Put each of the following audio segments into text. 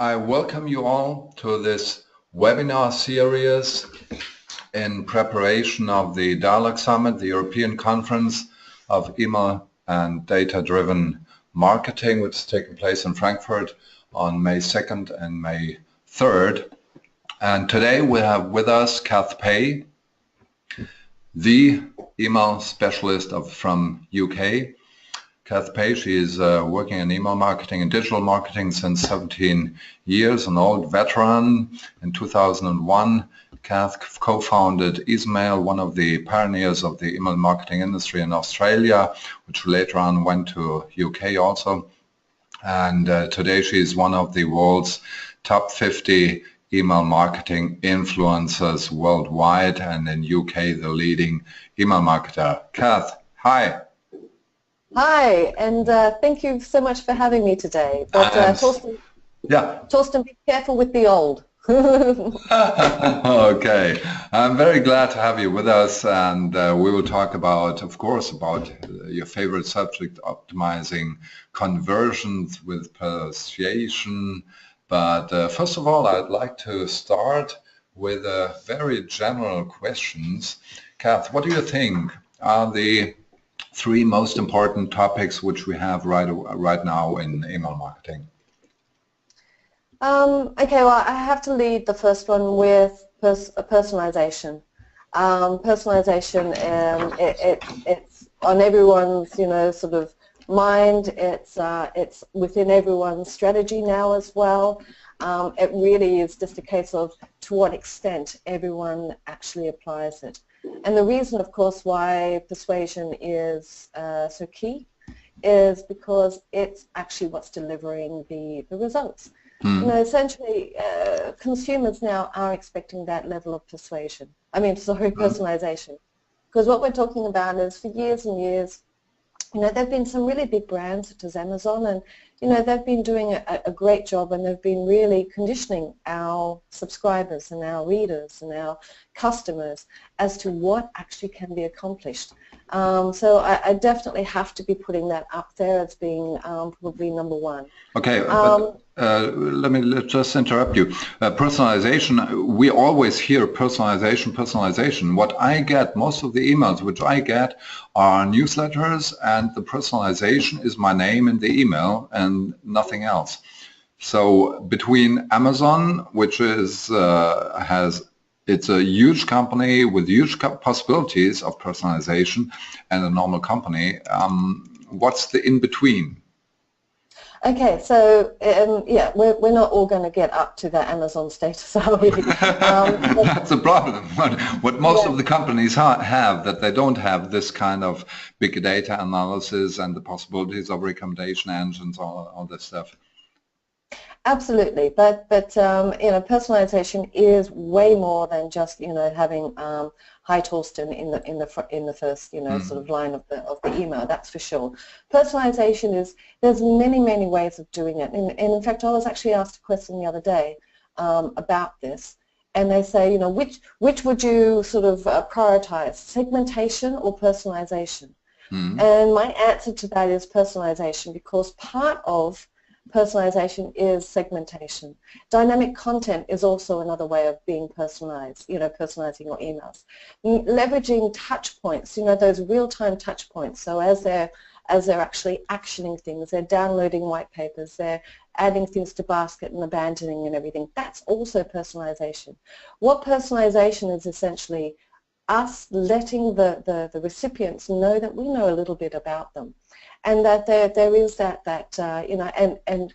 I welcome you all to this webinar series in preparation of the DialogSummit, the European Conference of Email and Data-Driven Marketing, which is taking place in Frankfurt on May 2nd and May 3rd. And today we have with us Kath Pay, the email specialist from UK. Kath Pay, she is working in email marketing and digital marketing since 17 years, an old veteran. In 2001, Kath co-founded Ismail, one of the pioneers of the email marketing industry in Australia, which later on went to UK also. And today she is one of the world's top 50 email marketing influencers worldwide, and in UK, the leading email marketer. Kath, hi. Hi, and thank you so much for having me today. But Torsten, be careful with the old. Okay, I'm very glad to have you with us, and we will talk about, of course, about your favorite subject, optimizing conversions with Persuation. But first of all, I'd like to start with very general questions. Kath, what do you think are the three most important topics which we have right now in email marketing? Okay, well, I have to lead the first one with personalization. Personalization, it's on everyone's, sort of mind. It's within everyone's strategy now as well. It really is just a case of to what extent everyone actually applies it. And the reason, of course, why persuasion is so key is because it's actually what's delivering the results. Essentially, consumers now are expecting that level of personalization. Because what we're talking about is for years and years, there have been some really big brands such as Amazon, and they've been doing a great job, and they've been really conditioning our subscribers and our readers and our customers as to what actually can be accomplished. So I definitely have to be putting that up there as being probably number one. Okay, let me just interrupt you. Personalization, we always hear personalization, personalization. What I get, most of the emails which I get are newsletters, and the personalization is my name in the email and nothing else. So between Amazon, which is it's a huge company with huge possibilities of personalization, and a normal company, what's the in-between? Okay, so yeah, we're not all going to get up to that Amazon status, are we? That's a problem. What most of the companies have, that they don't have this kind of big data analysis and the possibilities of recommendation engines, all this stuff. Absolutely, but personalization is way more than just having hi Torsten in the first sort of line of the email. That's for sure. Personalization there's many ways of doing it, and in fact I was actually asked a question the other day about this, and they say which would you sort of prioritize, segmentation or personalization? And my answer to that is personalization, because part of personalization is segmentation. Dynamic content is also another way of being personalized, personalizing your emails. Leveraging touch points, those real-time touch points. So as they're actually actioning things, they're downloading white papers, they're adding things to basket and abandoning and everything. That's also personalization. What personalization is essentially us letting the recipients know that we know a little bit about them, and that there is that and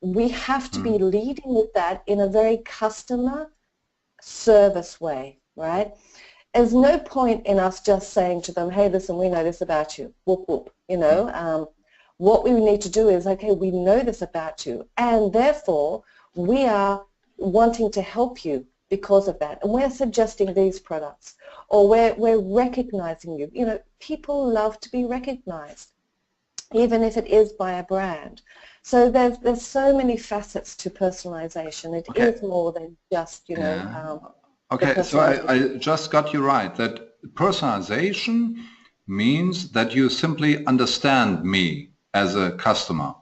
we have to be leading with that in a very customer service way, right? There's no point in us just saying to them, hey, listen, we know this about you, whoop whoop, What we need to do is, okay, we know this about you, and therefore we are wanting to help you because of that, and we're suggesting these products, or we're recognizing you. People love to be recognized, even if it is by a brand. So there's so many facets to personalization. It is more than just Okay, so I just got you right, that personalization means that you simply understand me as a customer.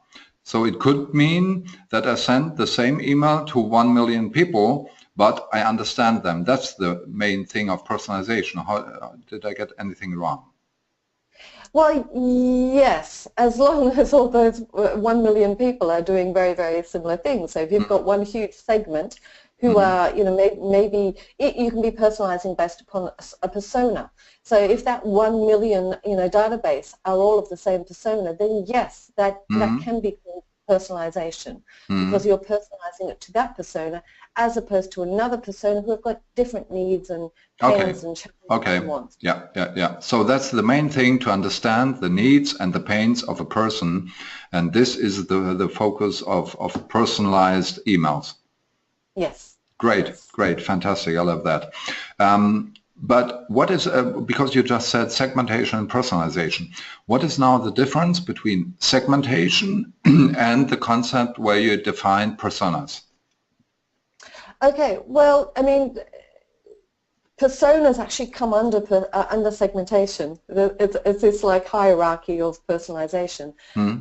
So it could mean that I send the same email to 1 million people, but I understand them. That's the main thing of personalization. Did I get anything wrong? Well, yes, as long as all those 1 million people are doing very, very similar things. So if you've got one huge segment who are, you know, maybe you can be personalizing based upon a persona. So if that 1 million, you know, database are all of the same persona, then yes, that can be called personalization, because you're personalizing it to that persona as opposed to another persona who have got different needs and pains and challenges and wants. Yeah. So that's the main thing, to understand the needs and the pains of a person, and this is the focus of personalized emails. Yes. Great, yes. Great, fantastic. I love that. But what is, because you just said segmentation and personalization, what is now the difference between segmentation and the concept where you define personas? Okay, well, I mean, personas actually come under segmentation. It's this like hierarchy of personalization.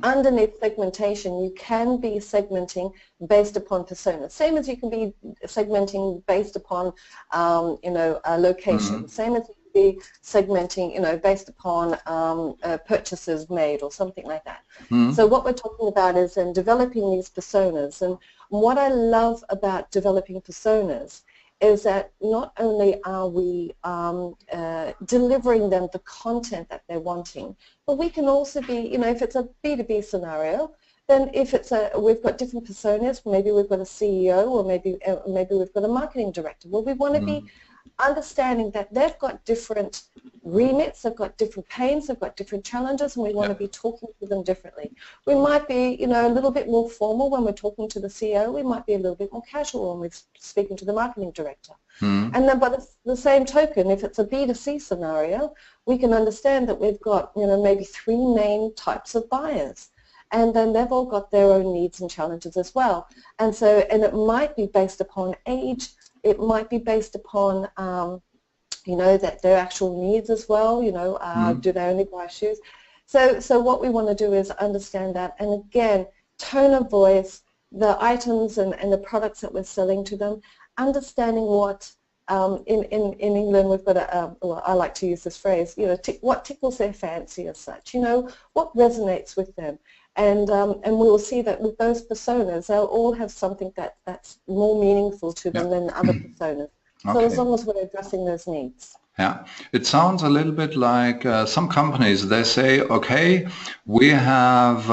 Underneath segmentation, you can be segmenting based upon personas. Same as you can be segmenting based upon, you know, a location. Same as you can be segmenting, you know, based upon purchases made or something like that. So what we're talking about is in developing these personas. And what I love about developing personas is that not only are we delivering them the content that they're wanting, but we can also be, you know, if it's a B2B scenario, then if it's we've got different personas, maybe we've got a CEO or maybe we've got a marketing director. Well, we want to be understanding that they've got different remits, they've got different pains, they've got different challenges, and we want to be talking to them differently. We might be, you know, a little bit more formal when we're talking to the CEO. We might be a little bit more casual when we're speaking to the marketing director. And then by the same token, if it's a B2C scenario, we can understand that we've got, you know, maybe 3 main types of buyers. And then they've all got their own needs and challenges as well. And so, and it might be based upon age, it might be based upon, you know, that their actual needs as well, you know, do they only buy shoes? So what we want to do is understand that, and again, tone of voice, the items and the products that we're selling to them, understanding what, in England we've got a, well, I like to use this phrase, you know, what tickles their fancy as such, you know, what resonates with them. And we will see that with those personas, they'll all have something that's more meaningful to them than other personas. So as long as we're addressing those needs. Yeah, it sounds a little bit like some companies, they say, okay, we have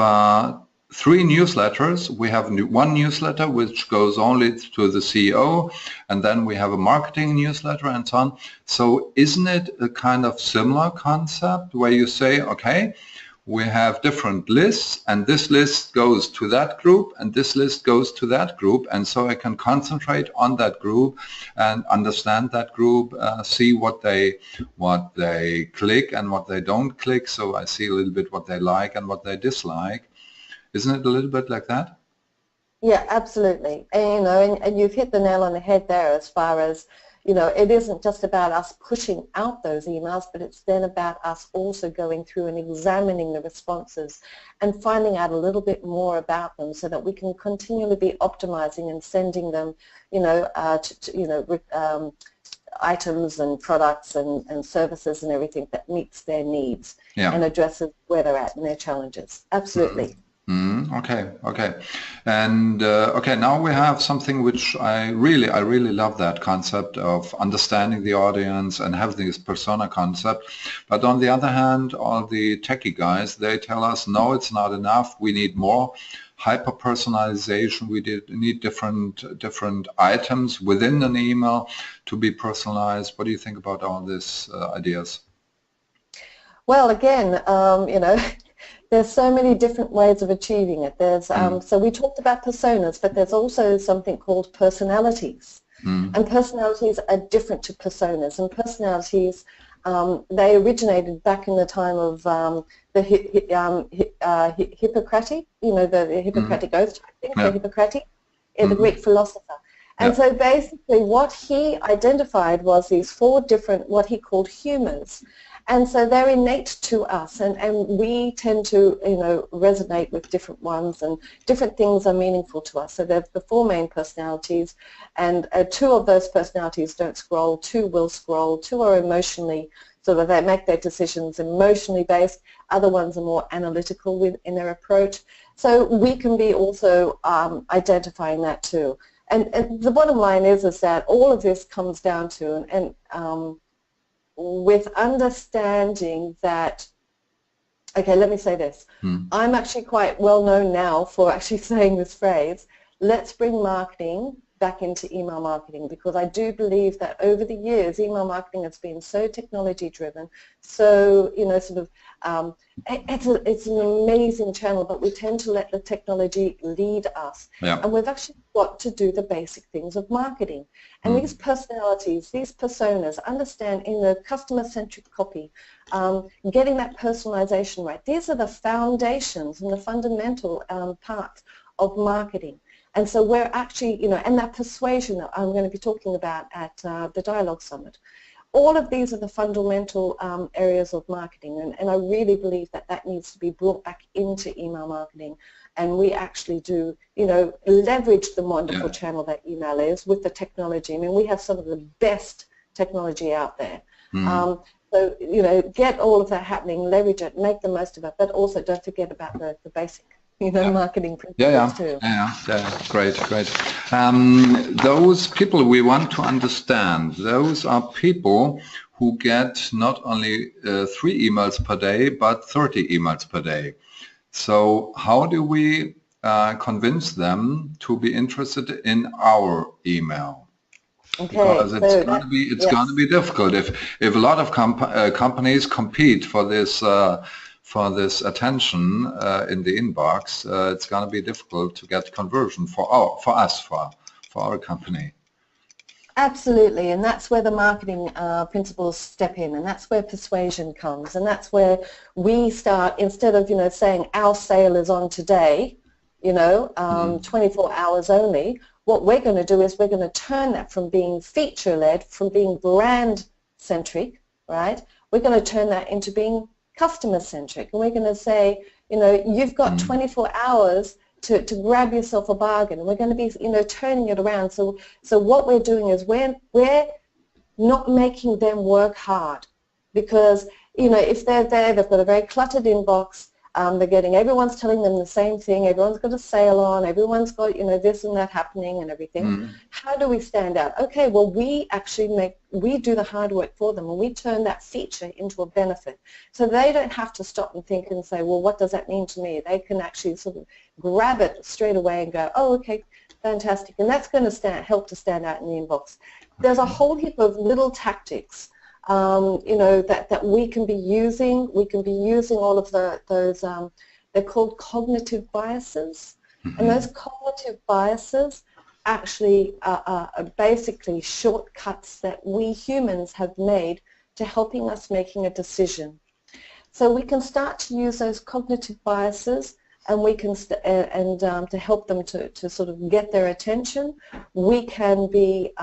3 newsletters. We have one newsletter which goes only to the CEO, and then we have a marketing newsletter and so on. So isn't it a kind of similar concept where you say, okay, we have different lists, and this list goes to that group, and this list goes to that group, and so I can concentrate on that group and understand that group, see what they click and what they don't click, so I see a little bit what they like and what they dislike. Isn't it a little bit like that? Yeah, absolutely. And, you know, and you've hit the nail on the head there as far as, you know, it isn't just about us pushing out those emails, but it's then about us also going through and examining the responses and finding out a little bit more about them so that we can continually be optimizing and sending them, you know, items and products and services and everything that meets their needs and addresses where they're at and their challenges. Absolutely. Okay. And okay, now we have something which I really love, that concept of understanding the audience and having this persona concept. But on the other hand, all the techie guys, they tell us, no, it's not enough. We need more hyper-personalization. We need different items within an email to be personalized. What do you think about all these ideas? Well, again, you know, there's so many different ways of achieving it. There's so we talked about personas, but there's also something called personalities. And personalities are different to personas. And personalities, they originated back in the time of the Hippocratic, you know, the Hippocratic oath type thing, the Hippocratic, the Greek philosopher. And so basically what he identified was these 4 different, what he called humors. And so they're innate to us, and we tend to, resonate with different ones, and different things are meaningful to us. So there's the 4 main personalities, and 2 of those personalities don't scroll, 2 will scroll, 2 are emotionally, so that they make their decisions emotionally based, other ones are more analytical in their approach. So we can be also identifying that too. And the bottom line is that all of this comes down to, with understanding that, okay, let me say this. I'm actually quite well known now for actually saying this phrase, let's bring marketing back into email marketing, because I do believe that over the years email marketing has been so technology driven, so it's an amazing channel, but we tend to let the technology lead us. And we've actually got to do the basic things of marketing. And these personalities, these personas, understand in the customer-centric copy, getting that personalization right. These are the foundations and the fundamental parts of marketing. And so we're actually, and that persuasion that I'm going to be talking about at the Dialogue Summit. All of these are the fundamental areas of marketing, and I really believe that that needs to be brought back into email marketing. And we actually do, leverage the wonderful channel that email is with the technology. I mean, we have some of the best technology out there. So, get all of that happening, leverage it, make the most of it, but also don't forget about the basic marketing principles too. Great. Those people we want to understand, those are people who get not only 3 emails per day, but 30 emails per day. So how do we convince them to be interested in our email? Because it's going to be difficult if a lot of companies compete for this attention in the inbox. It's going to be difficult to get conversion for our company. Absolutely, and that's where the marketing principles step in, and that's where persuasion comes, and that's where we start, instead of saying our sale is on today, 24 hours only. What we're going to do is we're going to turn that from being feature-led, from being brand-centric, right? We're going to turn that into being customer-centric, and we're going to say, you've got 24 hours to grab yourself a bargain, and we're going to be, turning it around. So what we're doing is we're not making them work hard, because, if they're there, they've got a very cluttered inbox, everyone's telling them the same thing, everyone's got a sale on, everyone's got, this and that happening and everything. How do we stand out? Okay, well, we do the hard work for them, and we turn that feature into a benefit. So they don't have to stop and think and say, well, what does that mean to me? They can actually sort of grab it straight away and go, oh, okay, fantastic. And that's going to help to stand out in the inbox. There's a whole heap of little tactics that we can be using. We can be using all of those, they're called cognitive biases. And those cognitive biases actually are basically shortcuts that we humans have made to helping us making a decision. So we can start to use those cognitive biases, and we can to help them to sort of get their attention. We can be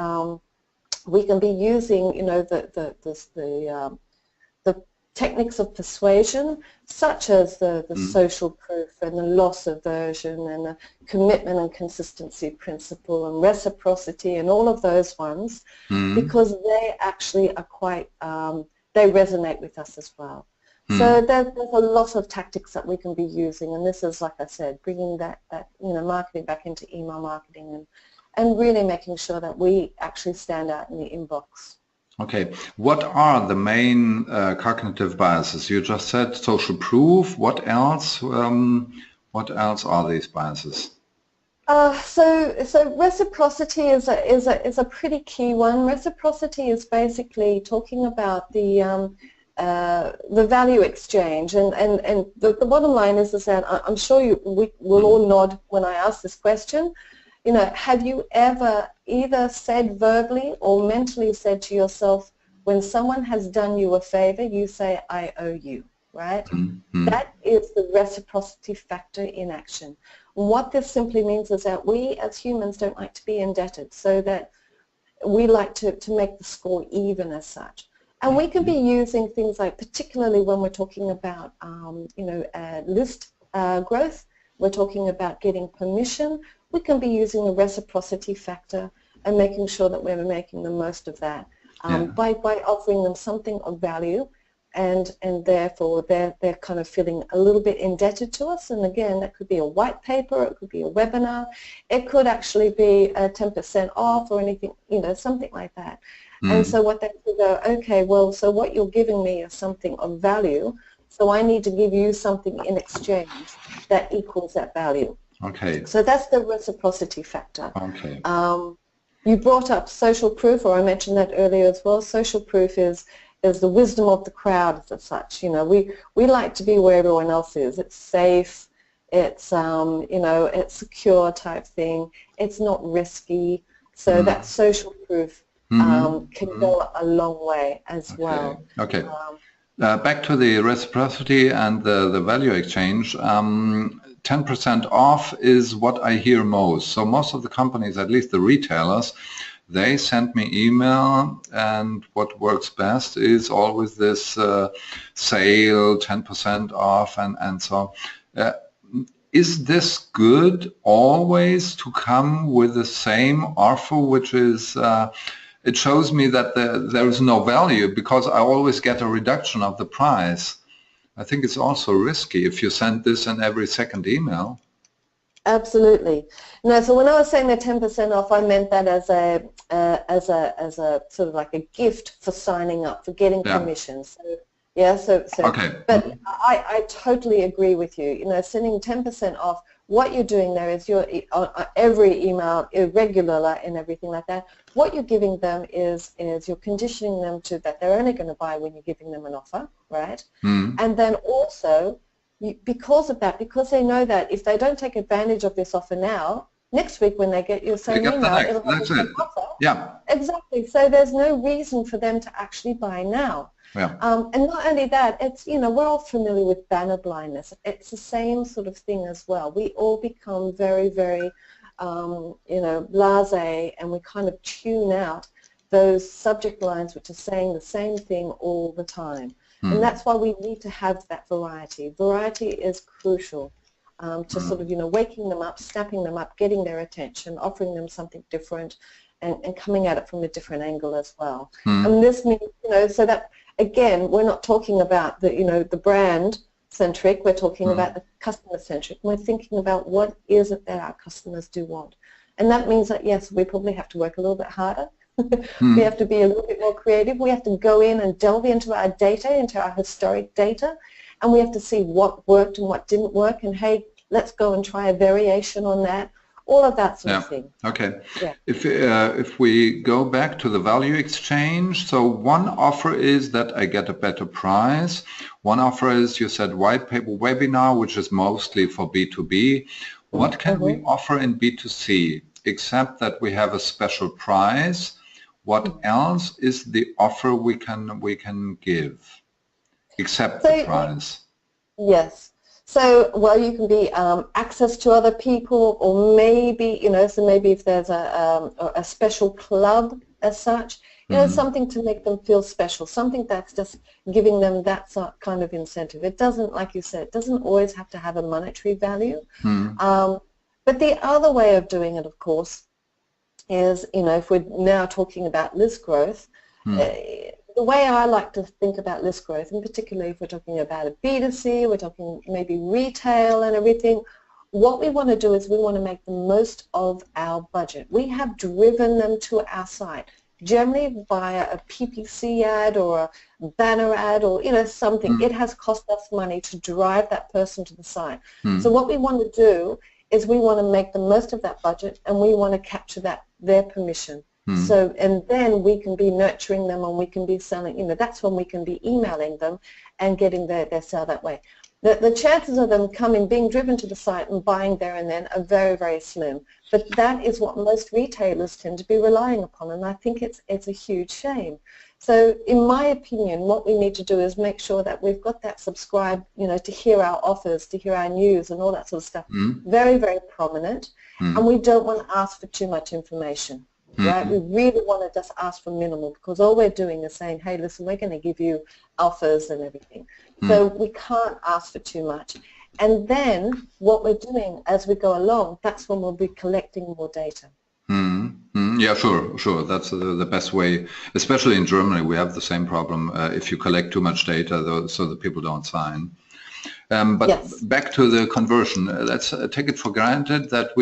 using, the techniques of persuasion, such as the social proof and the loss aversion and the commitment and consistency principle and reciprocity and all of those ones, because they actually are quite, they resonate with us as well. So there's a lot of tactics that we can be using, and this is, like I said, bringing that marketing back into email marketing and really making sure that we actually stand out in the inbox. Okay, what are the main cognitive biases? You just said social proof. What else? What else are these biases? So reciprocity is a pretty key one. Reciprocity is basically talking about the value exchange, and the bottom line is that I'm sure we will all nod when I ask this question. Have you ever either said verbally or mentally said to yourself, when someone has done you a favor, you say, I owe you, right? That is the reciprocity factor in action. What this simply means is that we as humans don't like to be indebted, so that we like to make the score even as such. And we can be using things like, particularly when we're talking about, list growth, we're talking about getting permission, we can be using the reciprocity factor and making sure that we're making the most of that by offering them something of value, and therefore they're kind of feeling a little bit indebted to us. And again, that could be a white paper, it could be a webinar, it could actually be a 10% off or anything, something like that. And so what they could go, okay, well, so what you're giving me is something of value, so I need to give you something in exchange that equals that value. Okay. So that's the reciprocity factor. Okay. You brought up social proof, or I mentioned that earlier as well. Social proof is the wisdom of the crowd as such. We like to be where everyone else is. It's safe, it's it's secure type thing. It's not risky. So that social proof can go a long way as well. Okay. Back to the reciprocity and the value exchange. 10% off is what I hear most. So most of the companies, at least the retailers, they send me email, and what works best is always this sale, 10% off, and so on. Is this good always to come with the same offer, which is, it shows me that there is no value because I always get a reduction of the price. I think it's also risky if you send this in every second email. Absolutely. No, so when I was saying the 10% off, I meant that as a sort of like a gift for signing up, for getting permission. So okay. But I totally agree with you. Sending 10% off, what you're doing there is you're every email, irregular and everything like that, what you're giving them is you're conditioning them to that they're only going to buy when you're giving them an offer, right? And then also, because of that, because they know that if they don't take advantage of this offer now, next week when they get your same email, it'll have the same offer. Yeah. Exactly. So there's no reason for them to actually buy now. Yeah. And not only that, it's, we're all familiar with banner blindness. It's the same sort of thing as well. We all become very, very, blasé, and we kind of tune out those subject lines which are saying the same thing all the time. And that's why we need to have that variety. Variety is crucial to sort of, waking them up, snapping them up, getting their attention, offering them something different, and coming at it from a different angle as well. And this means, so that, again, we're not talking about the brand-centric, we're talking about the customer-centric. We're thinking about what is it that our customers do want. And that means that, yes, we probably have to work a little bit harder. We have to be a little bit more creative. We have to go in and delve into our data, into our historic data, and we have to see what worked and what didn't work, and hey, let's go and try a variation on that. All of that sort of thing. Okay. Yeah. If we go back to the value exchange, so one offer is that I get a better price. One offer is, you said, white paper webinar, which is mostly for B2B. What can we offer in B2C, except that we have a special price? What else is the offer we can give, except the price? Yes. So, well, you can be access to other people, or maybe, so maybe if there's a special club as such, something to make them feel special, something that's just giving them that kind of incentive. It doesn't, like you said, it doesn't always have to have a monetary value. But the other way of doing it, of course, is, if we're now talking about list growth, the way I like to think about list growth, and particularly if we're talking about a B2C, we're talking maybe retail and everything, what we want to do is we want to make the most of our budget. We have driven them to our site, generally via a PPC ad or a banner ad or, something. It has cost us money to drive that person to the site. So what we want to do is we want to make the most of that budget, and we want to capture their permission. So, and then we can be nurturing them, and we can be selling, that's when we can be emailing them and getting their sale that way. The chances of them being driven to the site and buying there and then are very, very slim. But that is what most retailers tend to be relying upon, and I think it's a huge shame. So in my opinion, what we need to do is make sure that we've got that subscribe, to hear our offers, to hear our news and all that sort of stuff, very, very prominent, and we don't want to ask for too much information. right? We really want to just ask for minimal, because all we're doing is saying, hey, listen, we're going to give you offers and everything. So we can't ask for too much. And then what we're doing as we go along, that's when we'll be collecting more data. Yeah, sure. That's the best way. Especially in Germany, we have the same problem if you collect too much data, though, so that people don't sign. But yes. Back to the conversion, let's take it for granted that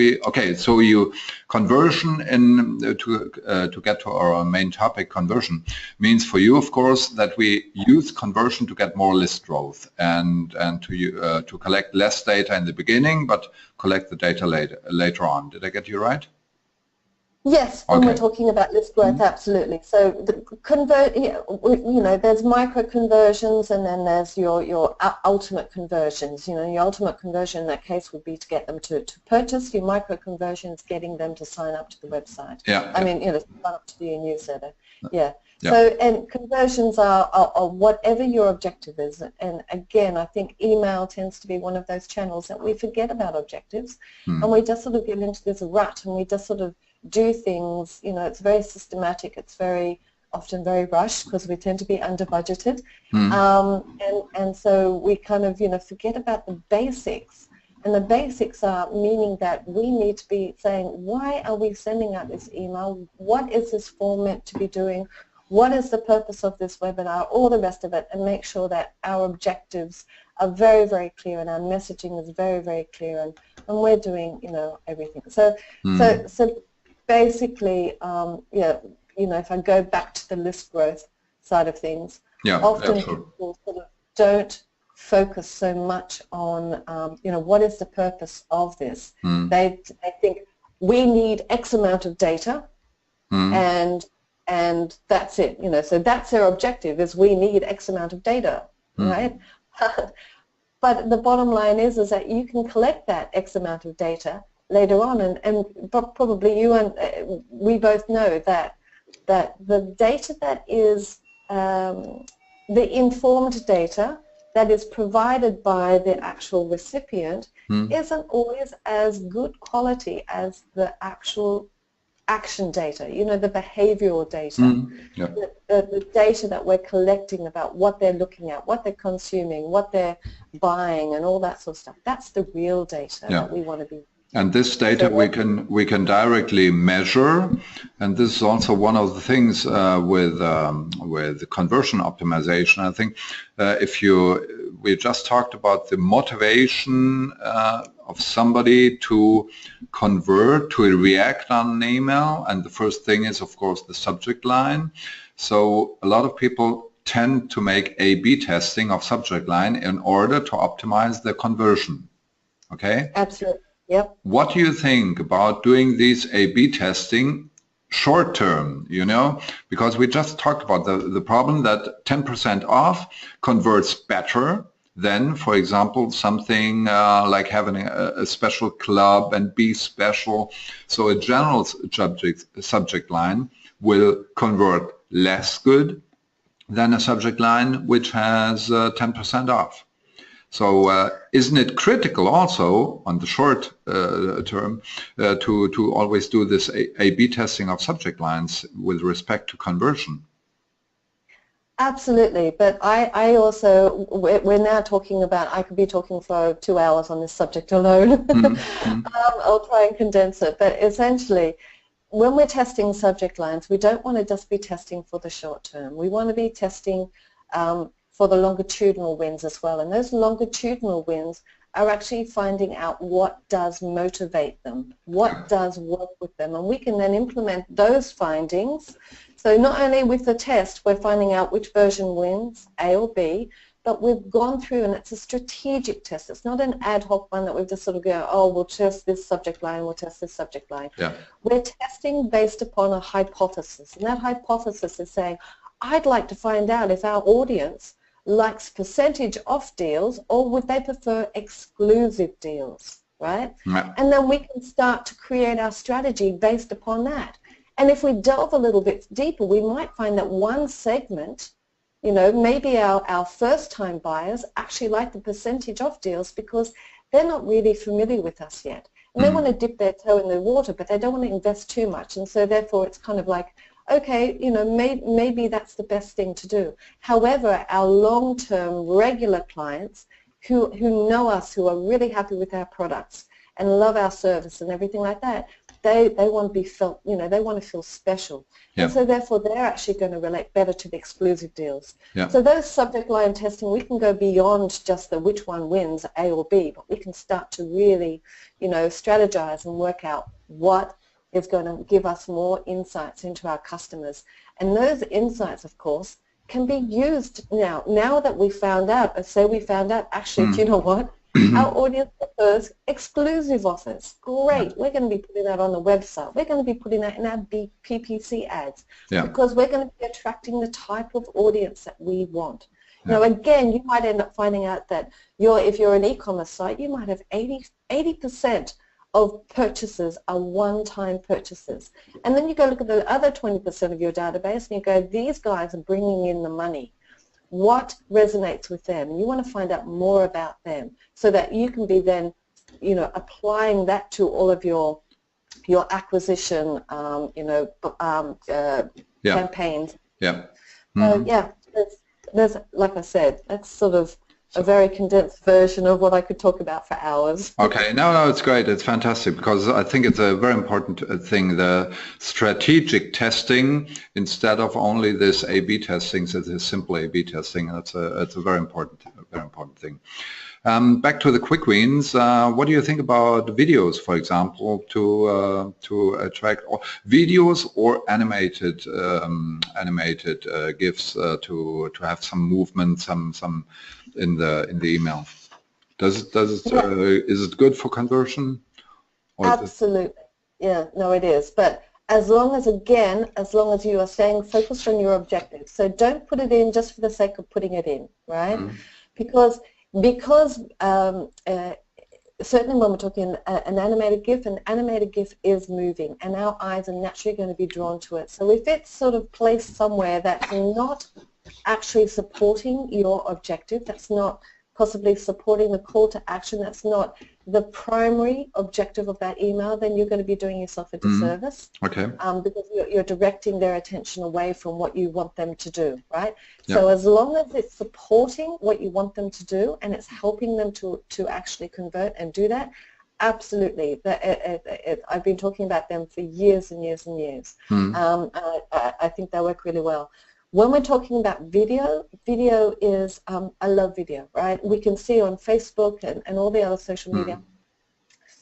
so you conversion to get to our main topic, conversion, means for you, of course, that we use conversion to get more list growth and to collect less data in the beginning, but collect the data later on. Did I get you right? Yes, when we're talking about list growth, absolutely. So there's micro conversions, and then there's your ultimate conversions. Your ultimate conversion in that case would be to get them to purchase. Your micro conversion is getting them to sign up to the website. Yeah. Sign up to the newsletter. Yeah. So, and conversions are whatever your objective is. And again, I think email tends to be one of those channels that we forget about objectives, and we just sort of get into this rut, and we just sort of do things, it's very systematic, it's very often very rushed because we tend to be under budgeted, and so we kind of forget about the basics. And the basics are meaning that we need to be saying, why are we sending out this email? What is this form meant to be doing? What is the purpose of this webinar? All the rest of it, and make sure that our objectives are very, very clear, and our messaging is very, very clear, and we're doing everything. So basically, if I go back to the list growth side of things, often people sort of don't focus so much on, what is the purpose of this. They think we need X amount of data, and that's it. So that's their objective, is we need X amount of data, right? But the bottom line is that you can collect that X amount of data later on, and probably you and we both know that the data that is the informed data that is provided by the actual recipient isn't always as good quality as the actual action data, the behavioral data, the data that we're collecting about what they're looking at, what they're consuming, what they're buying, and all that sort of stuff. That's the real data that we want to be. And this data we can directly measure, and this is also one of the things with the conversion optimization. I think we just talked about the motivation of somebody to convert, to react on an email, and the first thing is, of course, the subject line. So a lot of people tend to make A/B testing of subject line in order to optimize their conversion. Okay? Absolutely. Yep. What do you think about doing these A/B testing short term, because we just talked about the problem that 10% off converts better than, for example, something like having a special club and be special. So a general subject line will convert less good than a subject line which has 10% off. So isn't it critical also on the short term to always do this A/B testing of subject lines with respect to conversion? Absolutely, but I also, we're now talking about, I could be talking for 2 hours on this subject alone. I'll try and condense it, but essentially, when we're testing subject lines, we don't want to just be testing for the short term. We want to be testing for the longitudinal wins as well, and those longitudinal wins are actually finding out what does motivate them, what does work with them, and we can then implement those findings. So not only with the test we're finding out which version wins, A or B, but we've gone through, and it's a strategic test. It's not an ad hoc one that we've just sort of go, oh, we'll test this subject line, we'll test this subject line. We're testing based upon a hypothesis, and that hypothesis is saying, I'd like to find out if our audience likes percentage off deals, or would they prefer exclusive deals, right? And then we can start to create our strategy based upon that. And if we delve a little bit deeper, we might find that one segment, maybe our first-time buyers actually like the percentage off deals because they're not really familiar with us yet. And they want to dip their toe in the water, but they don't want to invest too much. And so therefore it's kind of like, okay, you know, maybe that's the best thing to do. However, our long-term regular clients who know us, who are really happy with our products and love our service and everything like that, they want to be felt, you know, they want to feel special. Yeah. And so therefore they're actually going to relate better to the exclusive deals. Yeah. So those subject line testing, we can go beyond just the which one wins, A or B, but we can start to really, you know, strategize and work out what is going to give us more insights into our customers. And those insights, of course, can be used now that we found out, say we found out, actually, do you know what? Our audience prefers exclusive offers. Great. We're going to be putting that on the website. We're going to be putting that in our PPC ads because we're going to be attracting the type of audience that we want. You know, again, you might end up finding out that if you're an e-commerce site, you might have 80% of purchases are one-time purchases. And then you go look at the other 20% of your database and you go, these guys are bringing in the money. What resonates with them? You want to find out more about them so that you can be then, you know, applying that to all of your acquisition, you know, campaigns. Yeah. So yeah, there's like I said, that's sort of a very condensed version of what I could talk about for hours. Okay, no, it's great. It's fantastic because I think it's a very important thing, the strategic testing instead of only this A/B testing, so this simple A/B testing. It's a very important thing. Back to the quick wins. What do you think about videos, for example, to attract videos or animated GIFs to have some movement, some in the email? Is it good for conversion? Absolutely. Yeah, no, it is. But as long as you are staying focused on your objective. So don't put it in just for the sake of putting it in, right? Because certainly when we're talking an animated GIF is moving and our eyes are naturally going to be drawn to it. So if it's sort of placed somewhere that's not actually supporting your objective, that's not possibly supporting the call to action, that's not the primary objective of that email, then you're going to be doing yourself a disservice. Okay. Because you're directing their attention away from what you want them to do, right? Yep. So as long as it's supporting what you want them to do and it's helping them to actually convert and do that, absolutely. I've been talking about them for years and years and years. I think they work really well. When we're talking about video is, I love video, right? We can see on Facebook and all the other social media,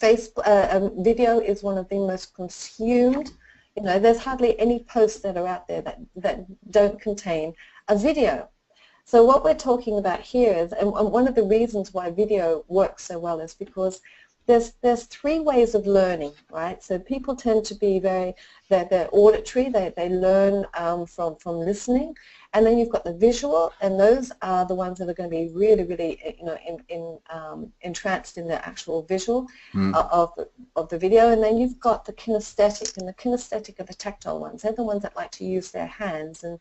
video is one of the most consumed. You know, there's hardly any posts that are out there that don't contain a video. So what we're talking about here is, and one of the reasons why video works so well is because there's three ways of learning, right? So people tend to be they're auditory, they learn from listening, and then you've got the visual, and those are the ones that are going to be really, really, you know, entranced in the actual visual of the video, and then you've got the kinesthetic, and the kinesthetic are the tactile ones. They're the ones that like to use their hands and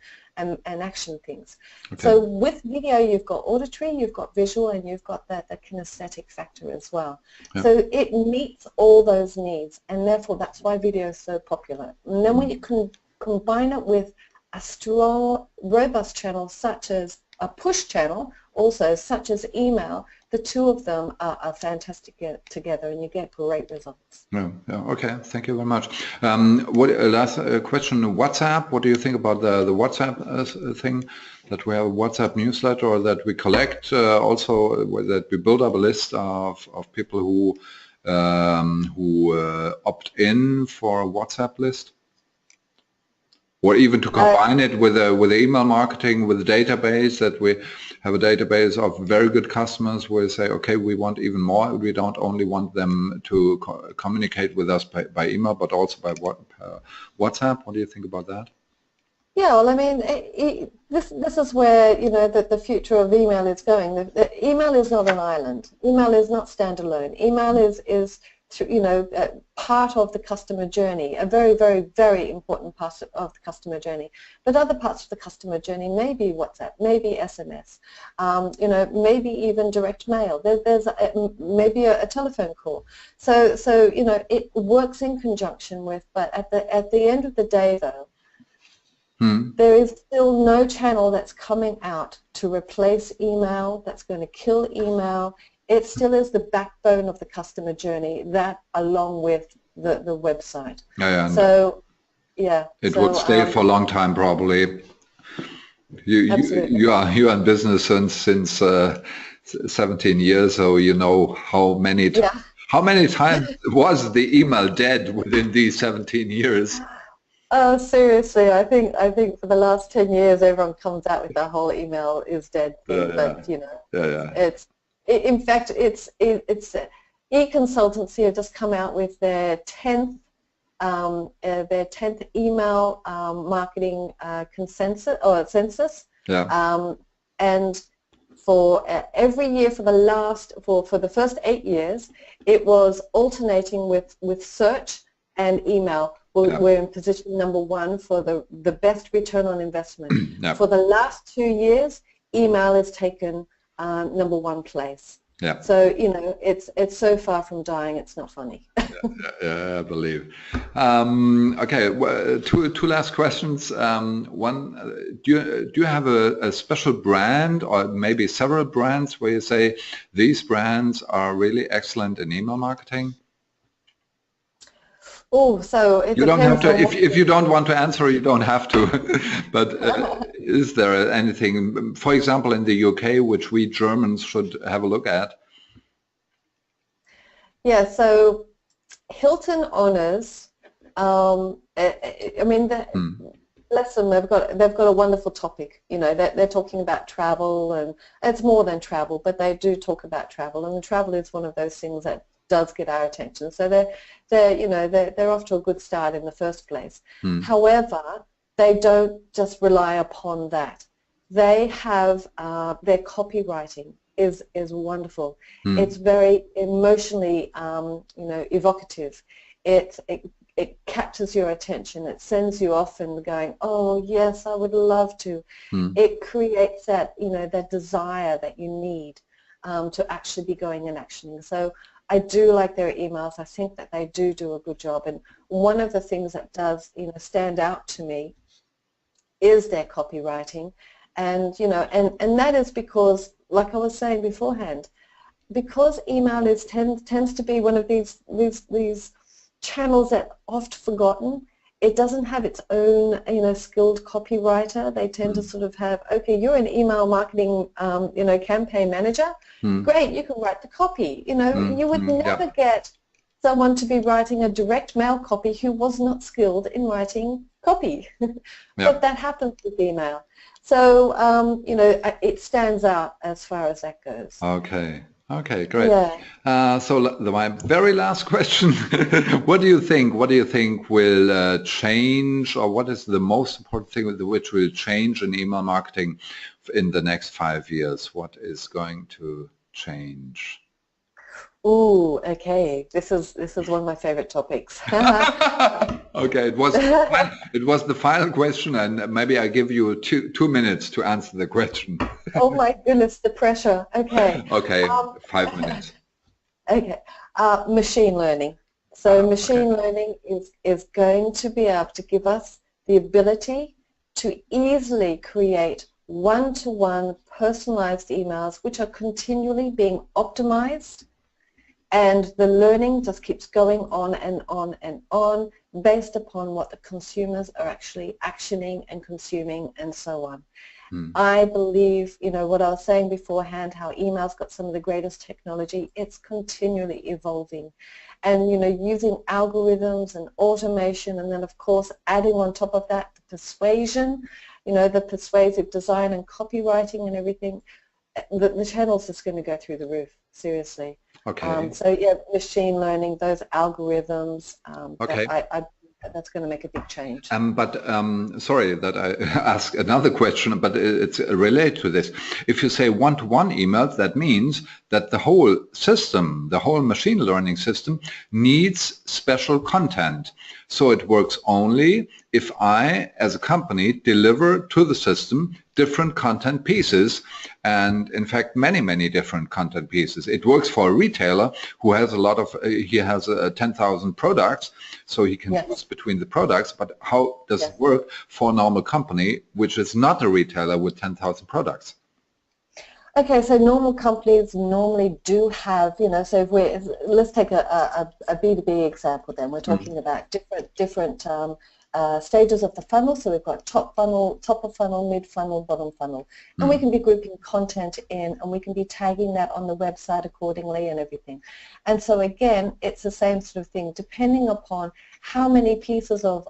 action things. Okay. So with video, you've got auditory, you've got visual, and you've got the kinesthetic factor as well. Yep. So it meets all those needs, and therefore that's why video is so popular. And then when you can combine it with a strong, robust channel such as a push channel, also such as email, the two of them are fantastic together, and you get great results. Yeah, okay, thank you very much. Last question, WhatsApp. What do you think about the WhatsApp thing, that we have a WhatsApp newsletter, or that we collect also, that we build up a list of people who opt in for a WhatsApp list? Or even to combine it with email marketing, with a database, that we have a database of very good customers where we say, okay, we want even more. We don't only want them to communicate with us by email, but also by WhatsApp. What do you think about that? Yeah, well, I mean, this is where, you know, the future of email is going. The email is not an island. Email is not standalone. Email is part of the customer journey, a very, very, very important part of the customer journey. But other parts of the customer journey may be WhatsApp, maybe SMS, maybe even direct mail. There's maybe a telephone call. So it works in conjunction with. But at the end of the day, though, there is still no channel that's coming out to replace email, that's going to kill email. It still is the backbone of the customer journey, that along with the website. So, yeah. It would stay for a long time, probably. You are in business since 17 years, so you know how many times was the email dead within these 17 years? Oh, seriously, I think for the last 10 years, everyone comes out with the whole email is dead thing, but it's. In fact, it's e-consultancy have just come out with their 10th email marketing census. And for every year for the first 8 years, it was alternating with search and email. We're in position #1 for the best return on investment. For the last 2 years, email has taken #1 place. So it's so far from dying, it's not funny. I believe. Okay, well, two last questions. One, do you have a special brand or maybe several brands where you say these brands are really excellent in email marketing? Oh, so it you don't have to. If you don't want to answer, you don't have to. But is there anything, for example, in the UK, which we Germans should have a look at? Yeah. So Hilton owners, I mean, bless them. They've got a wonderful topic. They're talking about travel, and it's more than travel, but they do talk about travel, and travel is one of those things that does get our attention. So they're off to a good start in the first place. However, they don't just rely upon that. They have their copywriting is wonderful. It's very emotionally evocative. It captures your attention. It sends you off and going, oh yes, I would love to. It creates that that desire that you need to actually be going and actioning. So I do like their emails. I think that they do a good job. And one of the things that does stand out to me is their copywriting, and and that is because, like I was saying beforehand, because email tends to be one of these channels that are oft forgotten. It doesn't have its own skilled copywriter. They tend to sort of have, okay, you're an email marketing campaign manager. Great, you can write the copy. You would never get someone to be writing a direct mail copy who was not skilled in writing copy. But that happens with email. So it stands out as far as that goes. Okay, great. So my very last question: what do you think? What do you think will change, or what is the most important thing which will change in email marketing in the next 5 years? What is going to change? Ooh, okay. This is one of my favorite topics. Okay, it was the final question, and maybe I give you two minutes to answer the question. Oh my goodness, the pressure. Okay. Okay, 5 minutes. Okay, machine learning. So machine learning is going to be able to give us the ability to easily create one-to-one personalized emails which are continually being optimized, and the learning just keeps going on and on and on based upon what the consumers are actually actioning and consuming and so on. I believe, what I was saying beforehand, how email's got some of the greatest technology, it's continually evolving. And, using algorithms and automation, and then, of course, adding on top of that the persuasion, the persuasive design and copywriting and everything, the channel's just going to go through the roof, seriously. Okay. So, yeah, machine learning, those algorithms, I to make a big change. Sorry that I ask another question, but it's related to this. If you say one-to-one emails, that means that the whole system, the whole machine learning system, needs special content. So it works only if I, as a company, deliver to the system different content pieces, and in fact many different content pieces. It works for a retailer who has a lot of, he has 10,000 products, so he can choose between the products, but how does it work for a normal company which is not a retailer with 10,000 products? Okay, so normal companies normally do have, you know, so if we're, let's take a B2B example then. We're talking about different stages of the funnel. So we've got top of funnel, mid funnel, bottom funnel. And we can be grouping content in, and we can be tagging that on the website accordingly and everything. And so again, it's the same sort of thing, depending upon how many pieces of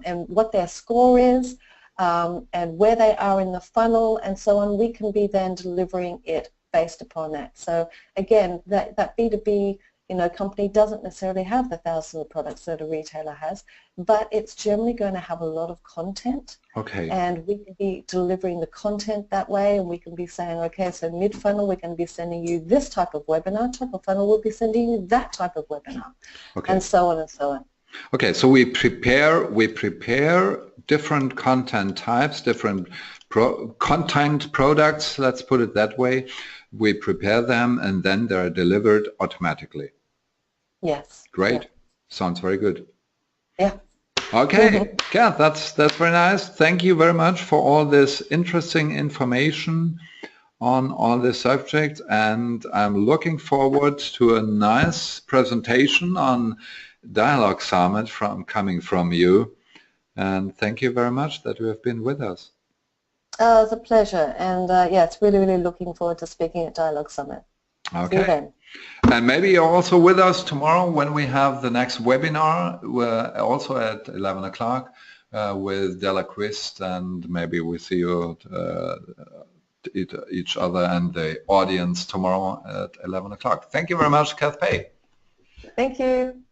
and what their score is, and where they are in the funnel and so on, we can be then delivering it based upon that. So again, that B2B, you know, company doesn't necessarily have the thousands of products that a retailer has, but it's generally going to have a lot of content. Okay. And we can be delivering the content that way, and we can be saying, okay, so mid-funnel we're going to be sending you this type of webinar, top of funnel we'll be sending you that type of webinar, and so on and so on. Okay, so we prepare different content types, different content products, let's put it that way. We prepare them and then they're delivered automatically. Yes. Great. Yeah. Sounds very good. Yeah. Okay, Kath, that's very nice. Thank you very much for all this interesting information on all this subject, and I'm looking forward to a nice presentation on DialogSummit coming from you, and thank you very much that you have been with us. It's a pleasure, and yeah, it's really looking forward to speaking at DialogSummit. Okay. See you then. And maybe you're also with us tomorrow when we have the next webinar. We're also at 11 o'clock with Della Quist, and maybe we see you each other and the audience tomorrow at 11 o'clock. Thank you very much, Kath Pay. Thank you.